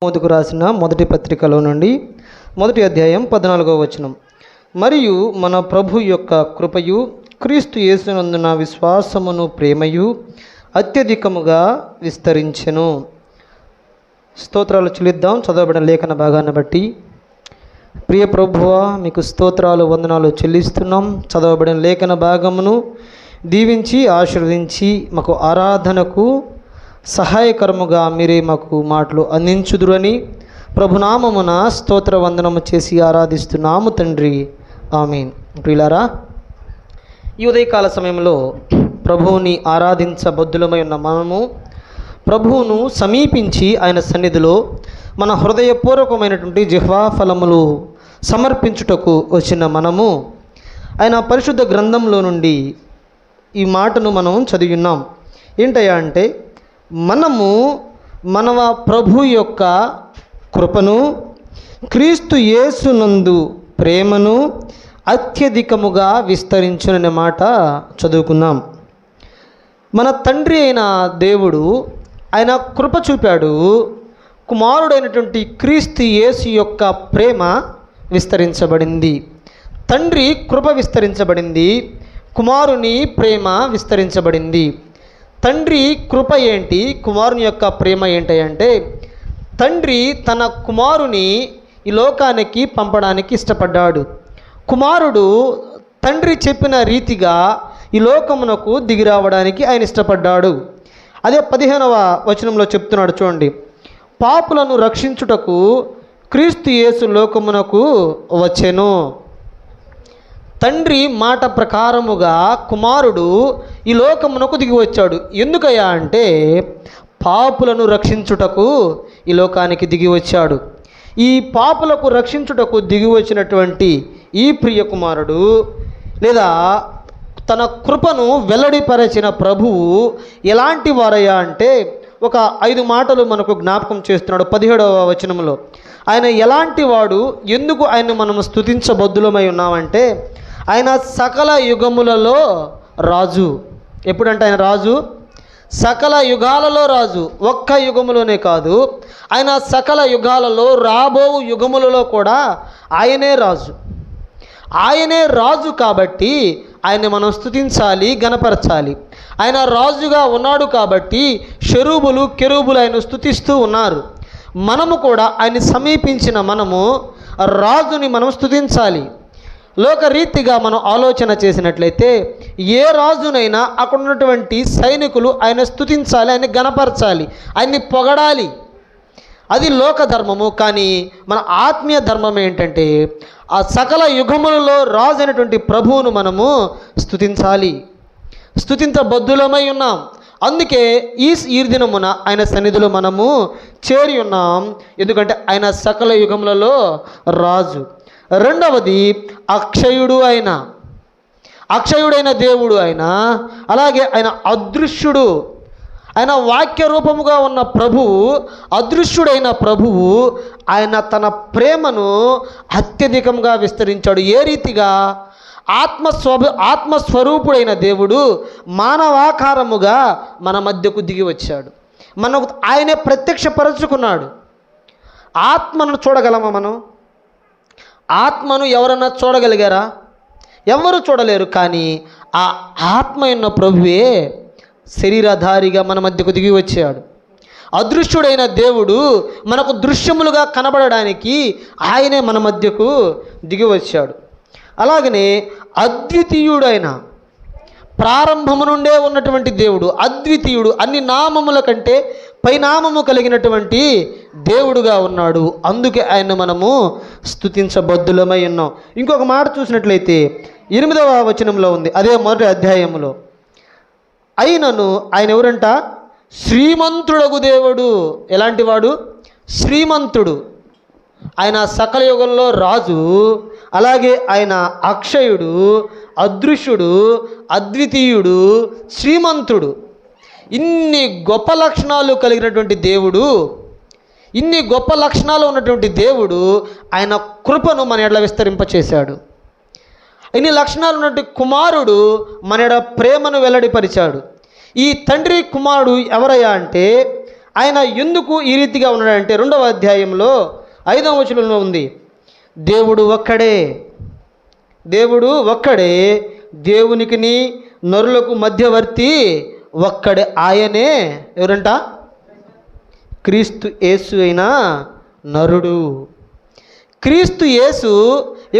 తిమోతికి రాసిన మొదటి పత్రికలో నుండి మొదటి అధ్యాయం 14వ వచనం. మరియు మన ప్రభు యొక్క కృపయు క్రీస్తు యేసునందున విశ్వాసమును ప్రేమయు అత్యధికముగా విస్తరించెను. స్తోత్రాలు చెల్లిద్దాం చదవబడిన లేఖన భాగాన్ని బట్టి. ప్రియ ప్రభువా, మీకు స్తోత్రాలు వందనాలు చెల్లిస్తున్నాం. చదవబడిన లేఖన భాగమును దీవించి ఆశీర్వదించి మాకు ఆరాధనకు సహాయకరముగా మీరే మాకు మాటలు అందించుదురని ప్రభునామమున స్తోత్ర వందనము చేసి ఆరాధిస్తున్నాము తండ్రి, ఆమేన్. ప్రియులారా, ఈ ఉదయకాల సమయంలో ప్రభువుని ఆరాధించబద్దులమై ఉన్న మనము ప్రభువును సమీపించి ఆయన సన్నిధిలో మన హృదయపూర్వకమైనటువంటి జిహ్వా ఫలములు సమర్పించుటకు వచ్చిన మనము ఆయన పరిశుద్ధ గ్రంథంలో నుండి ఈ మాటను మనం చదివి ఉన్నాం. ఏంటయ్యా అంటే, మనము మన ప్రభు యొక్క కృపను క్రీస్తు యేసునందు ప్రేమను అత్యధికముగా విస్తరించుననే మాట చదువుకుందాం. మన తండ్రి అయిన దేవుడు ఆయన కృప చూపాడు. కుమారుడైనటువంటి క్రీస్తు యేసు యొక్క ప్రేమ విస్తరించబడింది. తండ్రి కృప విస్తరించబడింది, కుమారుని ప్రేమ విస్తరించబడింది. తండ్రి కృప ఏంటి, కుమారుని యొక్క ప్రేమ ఏంటి అంటే, తండ్రి తన కుమారుని ఈ లోకానికి పంపడానికి ఇష్టపడ్డాడు. కుమారుడు తండ్రి చెప్పిన రీతిగా ఈ లోకమునకు దిగి రావడానికి ఆయన ఇష్టపడ్డాడు. అదే 15వ వచనంలో చెప్తున్నాడు చూడండి. పాపులను రక్షించుటకు క్రీస్తు యేసు లోకమునకు వచ్చెను. తండ్రి మాట ప్రకారముగా కుమారుడు ఈ లోకమునకు దిగి వచ్చాడు. ఎందుకయ్యా అంటే, పాపులను రక్షించుటకు ఈ లోకానికి దిగి వచ్చాడు. ఈ పాపులకు రక్షించుటకు దిగి వచ్చినటువంటి ఈ ప్రియ కుమారుడు లేదా తన కృపను వెల్లడిపరచిన ప్రభువు ఎలాంటి వారయ్యా అంటే, ఒక 5 మాటలు మనకు జ్ఞాపకం చేస్తున్నాడు 17వ వచనంలో. ఆయన ఎలాంటి వాడు, ఎందుకు ఆయన మనం స్తుతించబద్దులమై ఉన్నామంటే, ఆయన సకల యుగములలో రాజు. ఎప్పుడంటే ఆయన రాజు సకల యుగాలలో రాజు. ఒక్క యుగములోనే కాదు, ఆయన సకల యుగాలలో రాబో యుగములలో కూడా ఆయనే రాజు. ఆయనే రాజు కాబట్టి ఆయన్ని మనం స్తుతించాలి, గణపరచాలి. ఆయన రాజుగా ఉన్నాడు కాబట్టి షెరూబులు కెరూబులు ఆయన స్తుతిస్తూ ఉన్నారు. మనము కూడా ఆయన్ని సమీపించిన మనము రాజుని మనం స్తుతించాలి. లోకరీతిగా మనం ఆలోచన చేసినట్లయితే ఏ రాజునైనా అక్కడ ఉన్నటువంటి సైనికులు ఆయన స్తుతించాలి, ఆయన్ని గణపరచాలి, ఆయన్ని పొగడాలి. అది లోక ధర్మము. కానీ మన ఆత్మీయ ధర్మం ఏంటంటే, ఆ సకల యుగములలో రాజు అయినటువంటి ప్రభువును మనము స్తుతించాలి. స్తుతించబద్దులమై ఉన్నాం. అందుకే ఈ దినమున ఆయన సన్నిధిలో మనము చేరి ఉన్నాం. ఎందుకంటే ఆయన సకల యుగములలో రాజు. రెండవది, అక్షయుడైన దేవుడు ఆయన. అలాగే ఆయన అదృశ్యుడు. ఆయన వాక్య రూపముగా ఉన్న ప్రభువు, అదృశ్యుడైన ప్రభువు ఆయన తన ప్రేమను అత్యధికంగా విస్తరించాడు. ఏ రీతిగా? ఆత్మస్వరూపుడైన దేవుడు మానవాకారముగా మన మధ్యకు దిగి వచ్చాడు. మనకు ఆయనే ప్రత్యక్షపరచుకున్నాడు. ఆత్మను చూడగలమా మనం? ఆత్మను ఎవరన్నా చూడగలిగారా? ఎవరు చూడలేరు. కానీ ఆ ఆత్మ ఉన్న ప్రభువే శరీరధారిగా మన మధ్యకు దిగి వచ్చాడు. అదృశ్యుడైన దేవుడు మనకు దృశ్యములుగా కనబడడానికి ఆయనే మన మధ్యకు దిగి వచ్చాడు. అలాగనే అద్వితీయుడైన, ప్రారంభము నుండే ఉన్నటువంటి దేవుడు, అద్వితీయుడు, అన్ని నామముల కంటే పైనామము కలిగినటువంటి దేవుడుగా ఉన్నాడు. అందుకే ఆయన మనము స్తుతించబద్దులమై ఉన్నాం. ఇంకొక మాట చూసినట్లయితే 8వ వచనంలో ఉంది, అదే మొదటి అధ్యాయంలో. అయినను ఆయన ఎవరంట? శ్రీమంతుడగు దేవుడు. ఎలాంటి వాడు? శ్రీమంతుడు. ఆయన సకల యుగంలో రాజు. అలాగే ఆయన అక్షయుడు, అదృశ్యుడు, అద్వితీయుడు, శ్రీమంతుడు. ఇన్ని గొప్ప లక్షణాలు కలిగినటువంటి దేవుడు, ఇన్ని గొప్ప లక్షణాలు ఉన్నటువంటి దేవుడు ఆయన కృపను మన ఎడల విస్తరింపచేశాడు. ఇన్ని లక్షణాలు ఉన్నటువంటి కుమారుడు మన ఎడల ప్రేమను వెల్లడిపరిచాడు. ఈ తండ్రి కుమారుడు ఎవరయ్యా అంటే, ఆయన ఎందుకు ఈ రీతిగా ఉన్నాడంటే 2వ అధ్యాయంలో 5వ వచనంలో ఉంది, దేవుడు ఒక్కడే, దేవుడు ఒక్కడే, దేవునికిని నరులకు మధ్యవర్తి ఒక్కడే, ఆయనే ఎవరంట? క్రీస్తు యేసు అయిన నరుడు. క్రీస్తు యేసు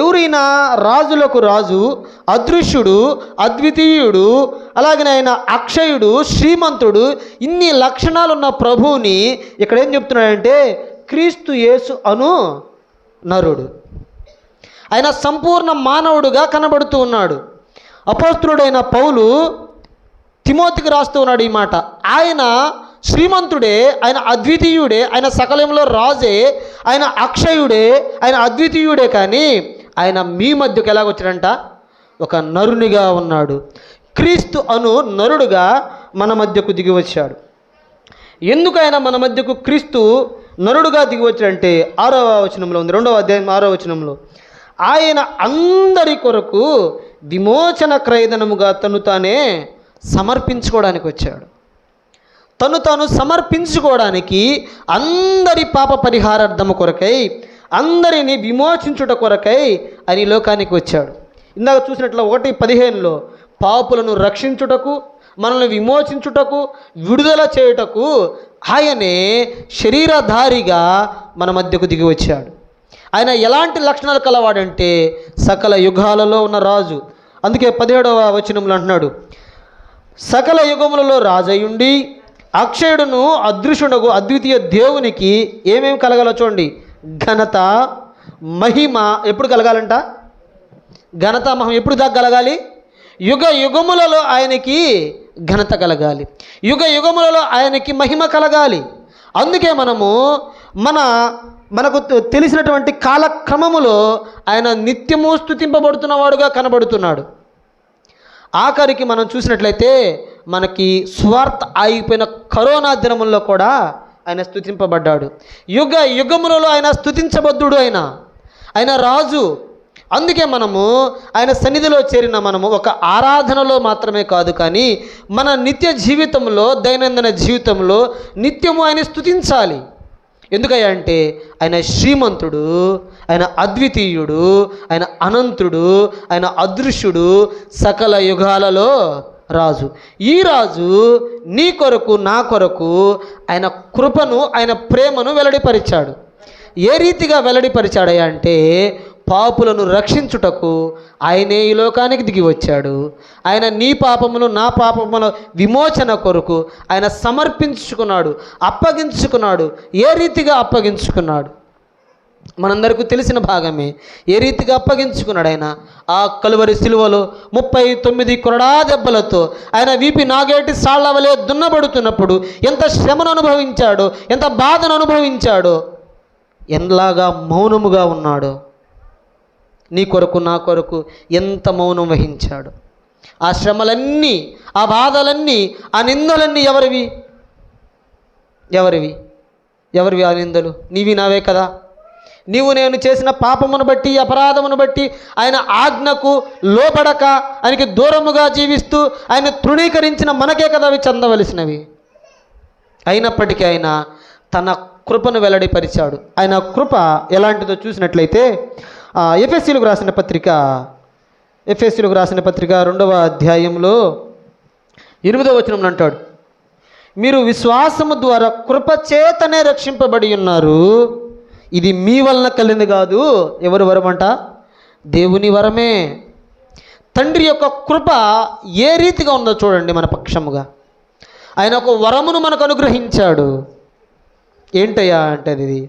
ఎవరైనా రాజులకు రాజు, అదృశ్యుడు, అద్వితీయుడు, అలాగనే ఆయన అక్షయుడు, శ్రీమంతుడు, ఇన్ని లక్షణాలు ఉన్న ప్రభువుని ఇక్కడ ఏం చెప్తున్నాడంటే క్రీస్తు యేసు అను నరుడు. ఆయన సంపూర్ణ మానవుడుగా కనబడుతూ ఉన్నాడు. అపోస్తలుడైన పౌలు తిమోతికి రాస్తూ ఉన్నాడు ఈ మాట. ఆయన శ్రీమంతుడే, ఆయన అద్వితీయుడే, ఆయన సకలంలో రాజే, ఆయన అక్షయుడే, ఆయన అద్వితీయుడే, కానీ ఆయన మీ మధ్యకు ఎలాగొచ్చాడంట? ఒక నరునిగా ఉన్నాడు. క్రీస్తు అను నరుడుగా మన మధ్యకు దిగి వచ్చాడు. ఎందుకు ఆయన మన మధ్యకు క్రీస్తు నరుడుగా దిగి వచ్చాడంటే 6వ వచనంలో ఉంది, 2వ అధ్యాయం 6వ వచనంలో, ఆయన అందరి కొరకు విమోచన క్రయధనముగా తను తానే సమర్పించుకోవడానికి వచ్చాడు. తను తాను సమర్పించుకోవడానికి, అందరి పాప పరిహారార్థము కొరకై, అందరినీ విమోచించుట కొరకై ఆయన ఈ లోకానికి వచ్చాడు. ఇందాక చూసినట్లు 1:15లో పాపులను రక్షించుటకు, మనల్ని విమోచించుటకు, విడుదల చేయుటకు ఆయనే శరీరధారిగా మన మధ్యకు దిగి వచ్చాడు. ఆయన ఎలాంటి లక్షణాలు కలవాడంటే సకల యుగాలలో ఉన్న రాజు. అందుకే 17వ వచనంలో అంటున్నాడు, సకల యుగములలో రాజయుండి అక్షయుడును అదృశ్యుడగు అద్వితీయ దేవునికి ఏమేమి కలగాలో చూడండి, ఘనత మహిమ ఎప్పుడు కలగాలంట? ఘనత మహిమ ఎప్పుడు దాకా కలగాలి? యుగ యుగములలో ఆయనకి ఘనత కలగాలి, యుగ యుగములలో ఆయనకి మహిమ కలగాలి. అందుకే మనకు తెలిసినటువంటి కాలక్రమములో ఆయన నిత్యము స్తుతింపబడుతున్నవాడుగా కనబడుతున్నాడు. ఆఖరికి మనం చూసినట్లయితే మనకి స్వార్థ ఆగిపోయిన కరోనా దినముల్లో కూడా ఆయన స్తుతింపబడ్డాడు. యుగ యుగములలో ఆయన స్తుతించబద్ధుడు, ఆయన రాజు. అందుకే ఆయన సన్నిధిలో చేరిన ఒక ఆరాధనలో మాత్రమే కాదు, కానీ మన నిత్య జీవితంలో, దైనందిన జీవితంలో నిత్యము ఆయన స్తుతించాలి. ఎందుకంటే ఆయన శ్రీమంతుడు, ఆయన అద్వితీయుడు, ఆయన అనంతుడు, ఆయన అదృశ్యుడు, సకల యుగాలలో రాజు. ఈ రాజు నీ కొరకు, నా కొరకు ఆయన కృపను, ఆయన ప్రేమను వెల్లడిపరిచాడు. ఏ రీతిగా వెల్లడిపరిచాడయ్యా అంటే పాపులను రక్షించుటకు ఆయనే ఈ లోకానికి దిగి వచ్చాడు. ఆయన నీ పాపములు, నా పాపముల విమోచన కొరకు ఆయన సమర్పించుకున్నాడు, అప్పగించుకున్నాడు. ఏ రీతిగా అప్పగించుకున్నాడు మనందరికీ తెలిసిన భాగమే. ఏ రీతిగా అప్పగించుకున్నాడు ఆయన? ఆ కలువరి సిలువలో 39 కొరడా దెబ్బలతో ఆయన వీపి నాగేటి సాళ్ల వలె దున్నబడుతున్నప్పుడు ఎంత శ్రమను అనుభవించాడో, ఎంత బాధను అనుభవించాడో, ఎంతలాగా మౌనముగా ఉన్నాడో, నీ కొరకు, నా కొరకు ఎంత మౌనం వహించాడు. ఆ శ్రమలన్నీ, ఆ బాధలన్నీ, ఆ నిందలన్నీ ఎవరివి? ఆ నిందలు నీవి, నావే కదా. నీవు నేను చేసిన పాపమును బట్టి, అపరాధమును బట్టి, ఆయన ఆజ్ఞకు లోబడక ఆయనకి దూరముగా జీవిస్తూ ఆయన తృణీకరించిన మనకే కదా అవి చెందవలసినవి. అయినప్పటికీ ఆయన తన కృపను వెల్లడిపరిచాడు. ఆయన కృప ఎలాంటిదో చూసినట్లయితే ఎఫెసీయులకు రాసిన పత్రిక 2వ అధ్యాయంలో 8వ వచనంలో అంటాడు, మీరు విశ్వాసము ద్వారా కృపచేతనే రక్షింపబడి ఉన్నారు, ఇది మీ వలన కలిగింది కాదు. ఎవరి వరమంట? దేవుని వరమే. తండ్రి యొక్క కృప ఏ రీతిగా ఉందో చూడండి మన పక్షముగా. ఆయన ఒక వరమును మనకు అనుగ్రహించాడు. ఏంటయ్యా అంటే ఇది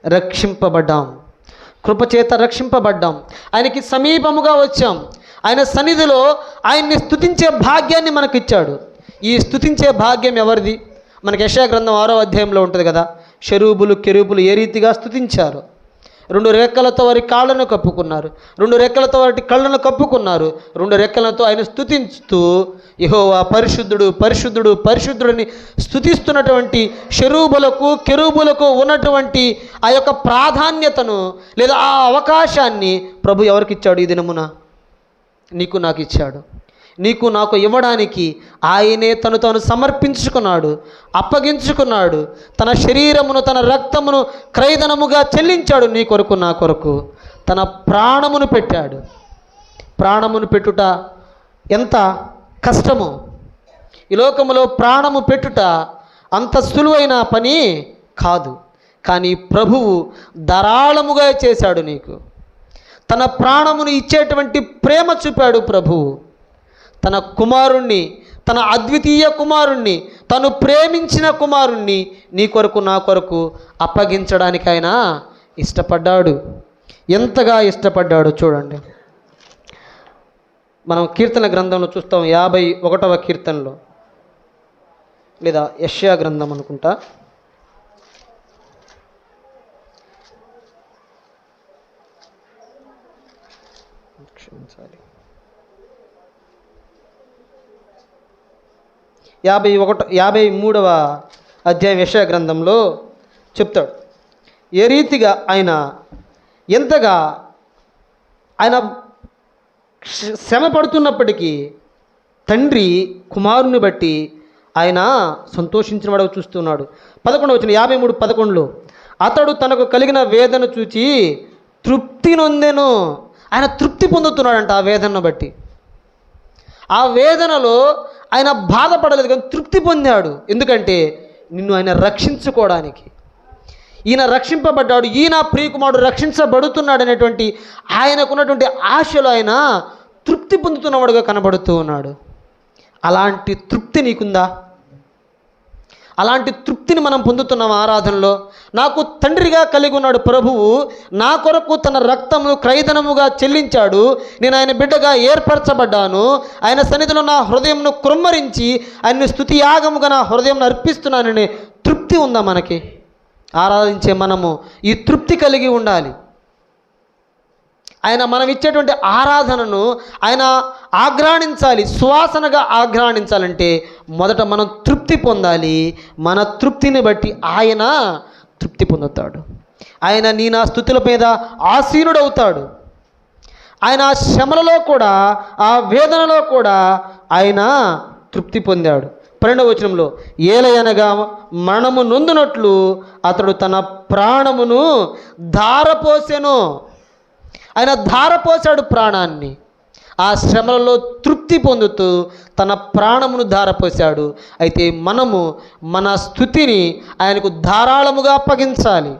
రక్షింపబడ్డాం, కృపచేత రక్షింపబడ్డాం, ఆయనకి సమీపముగా వచ్చాం. ఆయన సన్నిధిలో ఆయన్ని స్తుతించే భాగ్యాన్ని మనకిచ్చాడు. ఈ స్తుతించే భాగ్యం ఎవరిది? మనకి యెషయా గ్రంథం 6వ అధ్యాయంలో ఉంటుంది కదా, షెరూబులు, కెరూబులు ఏ రీతిగా స్తుతించారు. 2 రెక్కలతో వారి కాళ్ళను కప్పుకున్నారు, 2 రెక్కలతో వారి కళ్ళను కప్పుకున్నారు, 2 రెక్కలతో ఆయన స్తుతిస్తూ యెహోవా పరిశుద్ధుడు, పరిశుద్ధుడు, పరిశుద్ధుడిని స్తుతిస్తున్నటువంటి షెరూబులకు, కెరూబులకు ఉన్నటువంటి ఆ యొక్క ప్రాధాన్యతను లేదా ఆ అవకాశాన్ని ప్రభు ఎవరికి ఇచ్చాడు? ఈ దినమున నీకు నాకు ఇచ్చాడు. నీకు నాకు ఇవ్వడానికి ఆయనే తను తాను సమర్పించుకున్నాడు, అప్పగించుకున్నాడు. తన శరీరమును తన రక్తమును క్రయధనముగా చెల్లించాడు నీ కొరకు నా కొరకు. తన ప్రాణమును పెట్టాడు. ప్రాణమును పెట్టుట ఎంత కష్టము! ఈ లోకములో ప్రాణము పెట్టుట అంత సులువైన పని కాదు. కానీ ప్రభువు ధారాళముగా చేశాడు. నీకు తన ప్రాణమును ఇచ్చేటువంటి ప్రేమ చూపాడు ప్రభువు. తన కుమారుణ్ణి, తన అద్వితీయ కుమారుణ్ణి, తను ప్రేమించిన కుమారుణ్ణి నీ కొరకు నా కొరకు అప్పగించడానికి ఆయన ఇష్టపడ్డాడు. ఎంతగా ఇష్టపడ్డాడు చూడండి. మనం కీర్తన గ్రంథంలో చూస్తాం. 51వ కీర్తనలో, లేదా యెషయా గ్రంథం అనుకుంటా, క్షమించాలి, 53వ అధ్యాయం యెషయా గ్రంథంలో చెప్తాడు ఏ రీతిగా ఆయన ఎంతగా ఆయన శ్రమ పడుతున్నప్పటికీ తండ్రి కుమారుని బట్టి ఆయన సంతోషించిన వాడు చూస్తున్నాడు. 11వ వచనం, 53:11లో, అతడు తనకు కలిగిన వేదన చూచి తృప్తి నొందెను. ఆయన తృప్తి పొందుతున్నాడంట ఆ వేదనను బట్టి. ఆ వేదనలో ఆయన బాధపడలేదు కానీ తృప్తి పొందాడు. ఎందుకంటే నిన్ను ఆయన రక్షించుకోవడానికి. ఈయన రక్షింపబడ్డాడు, ఈయన ప్రియకుమారుడు రక్షించబడుతున్నాడు అనేటువంటి ఆయనకున్నటువంటి ఆశలో ఆయన తృప్తి పొందుతున్నవాడుగా కనబడుతూ ఉన్నాడు. అలాంటి తృప్తి నీకుందా? అలాంటి తృప్తిని మనం పొందుతున్నాం ఆరాధనలో. నాకు తండ్రిగా కలిగి ఉన్నాడు ప్రభువు, నా కొరకు తన రక్తమును క్రయధనముగా చెల్లించాడు, నేను ఆయన బిడ్డగా ఏర్పరచబడ్డాను, ఆయన సన్నిధిలో నా హృదయంను కృమ్మరించి ఆయన్ని స్తుతి యాగముగా నా హృదయంను అర్పిస్తున్నాననే తృప్తి ఉందా మనకి? ఆరాధించే మనము ఈ తృప్తి కలిగి ఉండాలి. ఆయన మనం ఇచ్చేటువంటి ఆరాధనను ఆయన ఆఘ్రాణించాలి, సువాసనగా ఆఘ్రాణించాలంటే మొదట మనం తృప్తి పొందాలి. మన తృప్తిని బట్టి ఆయన తృప్తి పొందుతాడు. ఆయన నీ నా స్తుతుల మీద ఆసీనుడవుతాడు. ఆయన ఆ శ్రమలలో కూడా, ఆ వేదనలో కూడా ఆయన తృప్తి పొందాడు. 12వ వచనంలో, ఏలయనగా మరణము నొందునట్లు అతడు తన ప్రాణమును ధారపోసెను. ఆయన ధారపోసాడు ప్రాణాన్ని. ఆ శ్రమలలో తృప్తి పొందుతూ తన ప్రాణమును ధారపోసాడు. అయితే మనము మన స్తుతిని ఆయనకు ధారాళముగా అప్పగించాలి.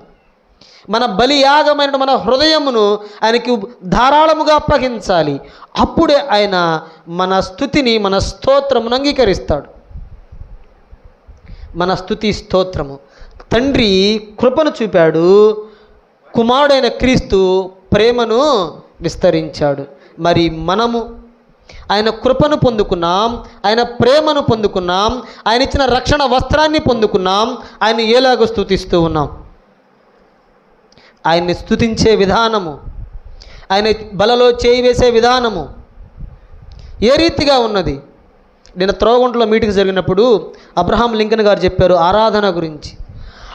మన బలియాగమైన మన హృదయమును ఆయనకు ధారాళముగా అప్పగించాలి. అప్పుడే ఆయన మన స్తుతిని, మన స్తోత్రమును అంగీకరిస్తాడు. మన స్తుతి స్తోత్రము. తండ్రి కృపను చూపాడు, కుమారుడైన క్రీస్తు ప్రేమను విస్తరించాడు. మరి మనము ఆయన కృపను పొందుకున్నాం, ఆయన ప్రేమను పొందుకున్నాం, ఆయన ఇచ్చిన రక్షణ వస్త్రాన్ని పొందుకున్నాం. ఆయన ఎలాగో స్తుతిస్తూ ఉన్నాం. ఆయన్ని స్తుతించే విధానము, ఆయన బలలో చేయి వేసే విధానము ఏ రీతిగా ఉన్నది? నేను త్రోగుంటలో మీటింగ్ జరిగినప్పుడు అబ్రహాం లింకన్ గారు చెప్పారు ఆరాధన గురించి.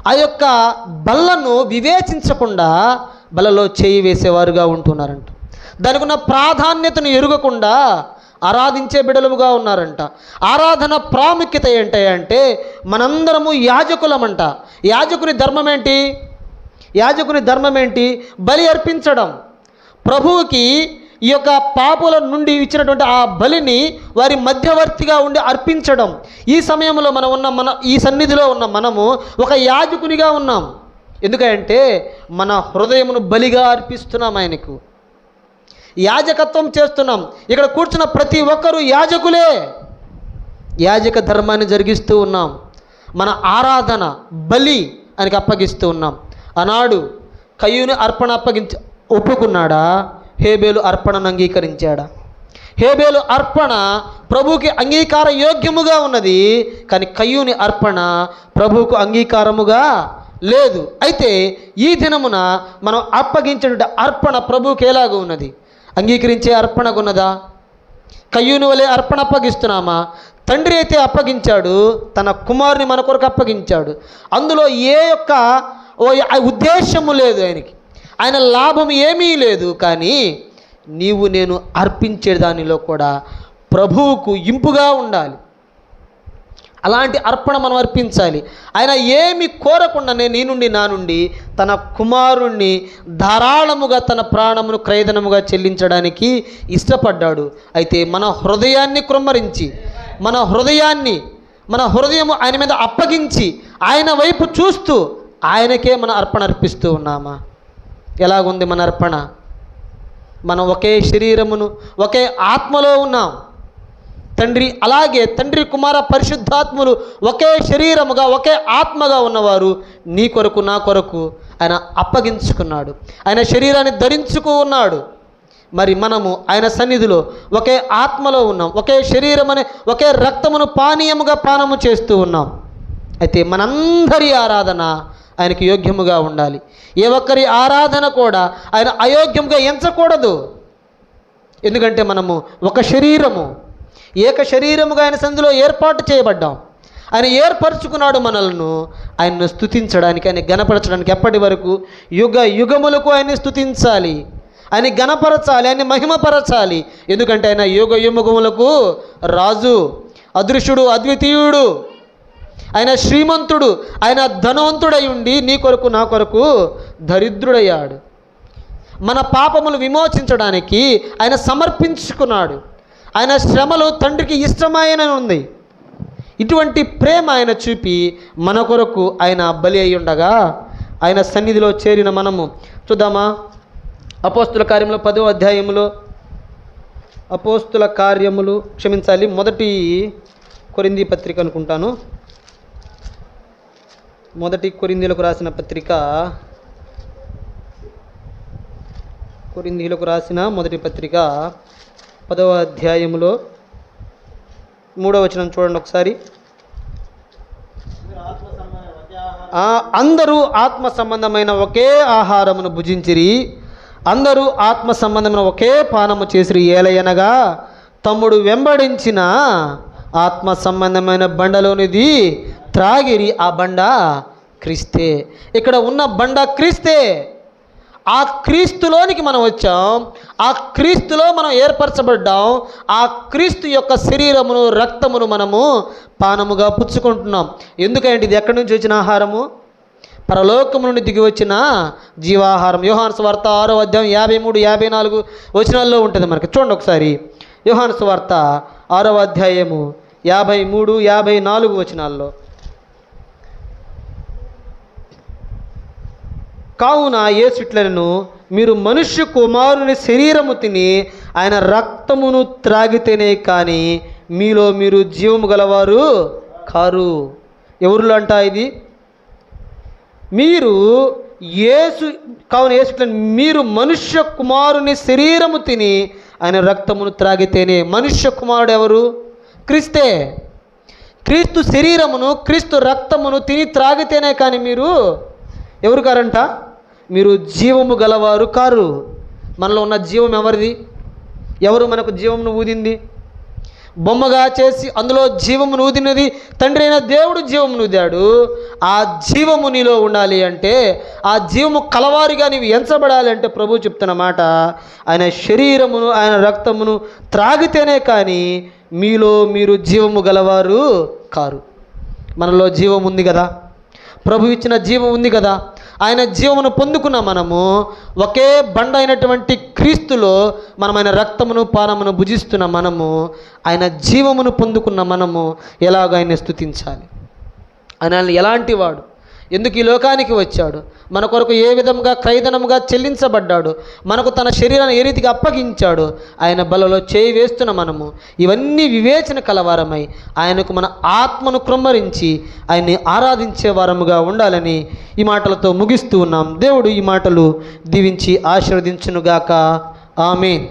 ఆ యొక్క బల్లను వివేచించకుండా బలలో చేయి వేసేవారుగా ఉంటున్నారంట. దానికి ఉన్న ప్రాధాన్యతను ఎరుగకుండా ఆరాధించే బిడలుగా ఉన్నారంట. ఆరాధన ప్రాముఖ్యత ఏంటంటే మనందరము యాజకులమంట. యాజకుని ధర్మం ఏంటి? యాజకుని ధర్మం ఏంటి? బలి అర్పించడం. ప్రభువుకి ఈ యొక్క పాపుల నుండి ఇచ్చినటువంటి ఆ బలిని వారి మధ్యవర్తిగా ఉండి అర్పించడం. ఈ సమయంలో మన ఈ సన్నిధిలో ఉన్న మనము ఒక యాజకునిగా ఉన్నాం. ఎందుకంటే మన హృదయమును బలిగా అర్పిస్తున్నాం ఆయనకు, యాజకత్వం చేస్తున్నాం. ఇక్కడ కూర్చున్న ప్రతి ఒక్కరూ యాజకులే. యాజక ధర్మాన్ని జరిగిస్తూ ఉన్నాం. మన ఆరాధన బలి ఆయనకి అప్పగిస్తూ ఉన్నాం. ఆనాడు కయ్యూని అర్పణ ఒప్పుకున్నాడా? హేబేలు అర్పణను అంగీకరించాడా? హేబేలు అర్పణ ప్రభువుకి అంగీకార యోగ్యముగా ఉన్నది, కానీ కయ్యూని అర్పణ ప్రభువుకు అంగీకారముగా లేదు. అయితే ఈ దినమున మనం అప్పగించిన అర్పణ ప్రభువుకి ఎలాగ ఉన్నది? అంగీకరించే అర్పణకు ఉన్నదా? కయ్యూని వలె అర్పణ అప్పగిస్తున్నామా? తండ్రి అయితే అప్పగించాడు, తన కుమారుని మన కొరకు అప్పగించాడు. అందులో ఏ యొక్క ఉద్దేశము లేదు ఆయనకి, ఆయన లాభం ఏమీ లేదు. కానీ నీవు నేను అర్పించే దానిలో కూడా ప్రభువుకు ఇంపుగా ఉండాలి. అలాంటి అర్పణ మనం అర్పించాలి. ఆయన ఏమి కోరకుండానే నీ నుండి నా నుండి తన కుమారుణ్ణి ధారాళముగా తన ప్రాణమును క్రయధనముగా చెల్లించడానికి ఇష్టపడ్డాడు. అయితే మన హృదయాన్ని కృమ్మరించి మన హృదయము ఆయన మీద అప్పగించి ఆయన వైపు చూస్తూ ఆయనకే మన అర్పణ అర్పిస్తూ ఉన్నామా? ఎలాగుంది మన అర్పణ? మనం ఒకే శరీరమును ఒకే ఆత్మలో ఉన్నాం. అలాగే తండ్రి కుమార పరిశుద్ధాత్ములు ఒకే శరీరముగా ఒకే ఆత్మగా ఉన్నవారు నీ కొరకు నా కొరకు ఆయన అప్పగించుకున్నాడు. ఆయన శరీరాన్ని ధరించుకు ఉన్నాడు. మరి మనము ఆయన సన్నిధిలో ఒకే ఆత్మలో ఉన్నాం, ఒకే శరీరమనే ఒకే రక్తమును పానీయముగా పానము చేస్తూ ఉన్నాం. అయితే మనందరి ఆరాధన ఆయనకి యోగ్యముగా ఉండాలి. ఏ ఒక్కరి ఆరాధన కూడా ఆయన అయోగ్యంగా ఎంచకూడదు. ఎందుకంటే మనము ఒక శరీరము, ఏక శరీరముగా ఆయన సన్నిధిలో ఏర్పాటు చేయబడ్డాం. ఆయన ఏర్పరచుకున్నాడు మనలను ఆయన్ను స్తుతించడానికి, ఆయన గణపరచడానికి. ఎప్పటి వరకు? యుగములకు ఆయన్ని స్తుతించాలి, ఆయన గణపరచాలి, ఆయన మహిమపరచాలి. ఎందుకంటే ఆయన యుగములకు రాజు, అదృశ్యుడు, అద్వితీయుడు, ఆయన శ్రీమంతుడు, ఆయన ధనవంతుడై ఉండి నీ కొరకు నా కొరకు దరిద్రుడయ్యాడు. మన పాపములు విమోచించడానికి ఆయన సమర్పించుకున్నాడు. ఆయన శ్రమలు తండ్రికి ఇష్టమైన ఉంది. ఇటువంటి ప్రేమ ఆయన చూపి మన కొరకు ఆయన బలి అయి ఉండగా ఆయన సన్నిధిలో చేరిన మనము చూద్దామా? అపోస్తుల కార్యములు 10వ అధ్యాయములో మొదటి కొరింథీ పత్రిక అనుకుంటాను. మొదటి కొరింథీలకు రాసిన పత్రిక, కొరింథీలకు రాసిన మొదటి పత్రిక 10వ అధ్యాయములో 3వ వచనం చూడండి ఒకసారి. అందరూ ఆత్మ సంబంధమైన ఒకే ఆహారమును భుజించిరి, అందరూ ఆత్మ సంబంధమైన ఒకే పానము చేసిరి. ఏలయనగా తమ్ముడు వెంబడించిన ఆత్మ సంబంధమైన బండలోనిది త్రాగిరి. ఆ బండ క్రీస్తే. ఇక్కడ ఉన్న బండ క్రీస్తే. ఆ క్రీస్తులోనికి మనం వచ్చాం, ఆ క్రీస్తులో మనం ఏర్పరచబడ్డాం. ఆ క్రీస్తు యొక్క శరీరమును రక్తమును మనము పానముగా పుచ్చుకుంటున్నాం. ఎందుకంటే ఇది ఎక్కడి నుంచి వచ్చిన ఆహారము? పరలోకము నుండి దిగి వచ్చిన జీవాహారం. యోహాను సువార్త 6వ అధ్యాయం 53, 54 వచనాల్లో ఉంటుంది మనకి. చూడండి ఒకసారి. యోహాను సువార్త 6వ అధ్యాయము 53, 54 వచనాల్లో. కావున యేసు ఇట్లనెను, మీరు మనుష్య కుమారుని శరీరము తిని ఆయన రక్తమును త్రాగితేనే కానీ మీలో మీరు జీవము గలవారు కారు. ఎవరిలో అంట ఇది? కావున యేసు ఇట్లనెను, మీరు మనుష్య కుమారుని శరీరము తిని ఆయన రక్తమును త్రాగితేనే. మనుష్య కుమారుడు ఎవరు? క్రీస్తే. క్రీస్తు శరీరమును క్రీస్తు రక్తమును తిని త్రాగితేనే కానీ మీరు ఎవరు కారంట? మీరు జీవము గలవారు కారు. మనలో ఉన్న జీవం ఎవరిది? ఎవరు మనకు జీవమును ఊదింది? బొమ్మగా చేసి అందులో జీవమును ఊదినది తండ్రి అయిన దేవుడు జీవమును ఊదాడు. ఆ జీవము నీలో ఉండాలి అంటే, ఆ జీవము కలవారిగా నీవు ఎంచబడాలి అంటే ప్రభు చెప్తున్న మాట, ఆయన శరీరమును ఆయన రక్తమును త్రాగితేనే కానీ మీలో మీరు జీవము గలవారు కారు. మనలో జీవం ఉంది కదా, ప్రభు ఇచ్చిన జీవం ఉంది కదా. ఆయన జీవమును పొందుకున్న మనము ఒకే బండ అయినటువంటి క్రీస్తులో మనం ఆయన రక్తమును పానమును భుజిస్తున్న మనము, ఆయన జీవమును పొందుకున్న మనము ఎలాగ ఆయన స్తుతించాలి? ఆయన ఎలాంటి వాడు? ఎందుకు ఈ లోకానికి వచ్చాడు? మన కొరకు ఏ విధంగా క్రయధనముగా చెల్లించబడ్డాడు? మనకు తన శరీరాన్ని ఏ రీతిగా అప్పగించాడు? ఆయన బలలో చేయి వేస్తున్న మనము ఇవన్నీ వివేచన కలవారమై ఆయనకు మన ఆత్మను కృమ్మరించి ఆయన్ని ఆరాధించే వారముగా ఉండాలని ఈ మాటలతో ముగిస్తూ ఉన్నాం. దేవుడు ఈ మాటలు దీవించి ఆశీర్వదించునుగాక. ఆమేన్.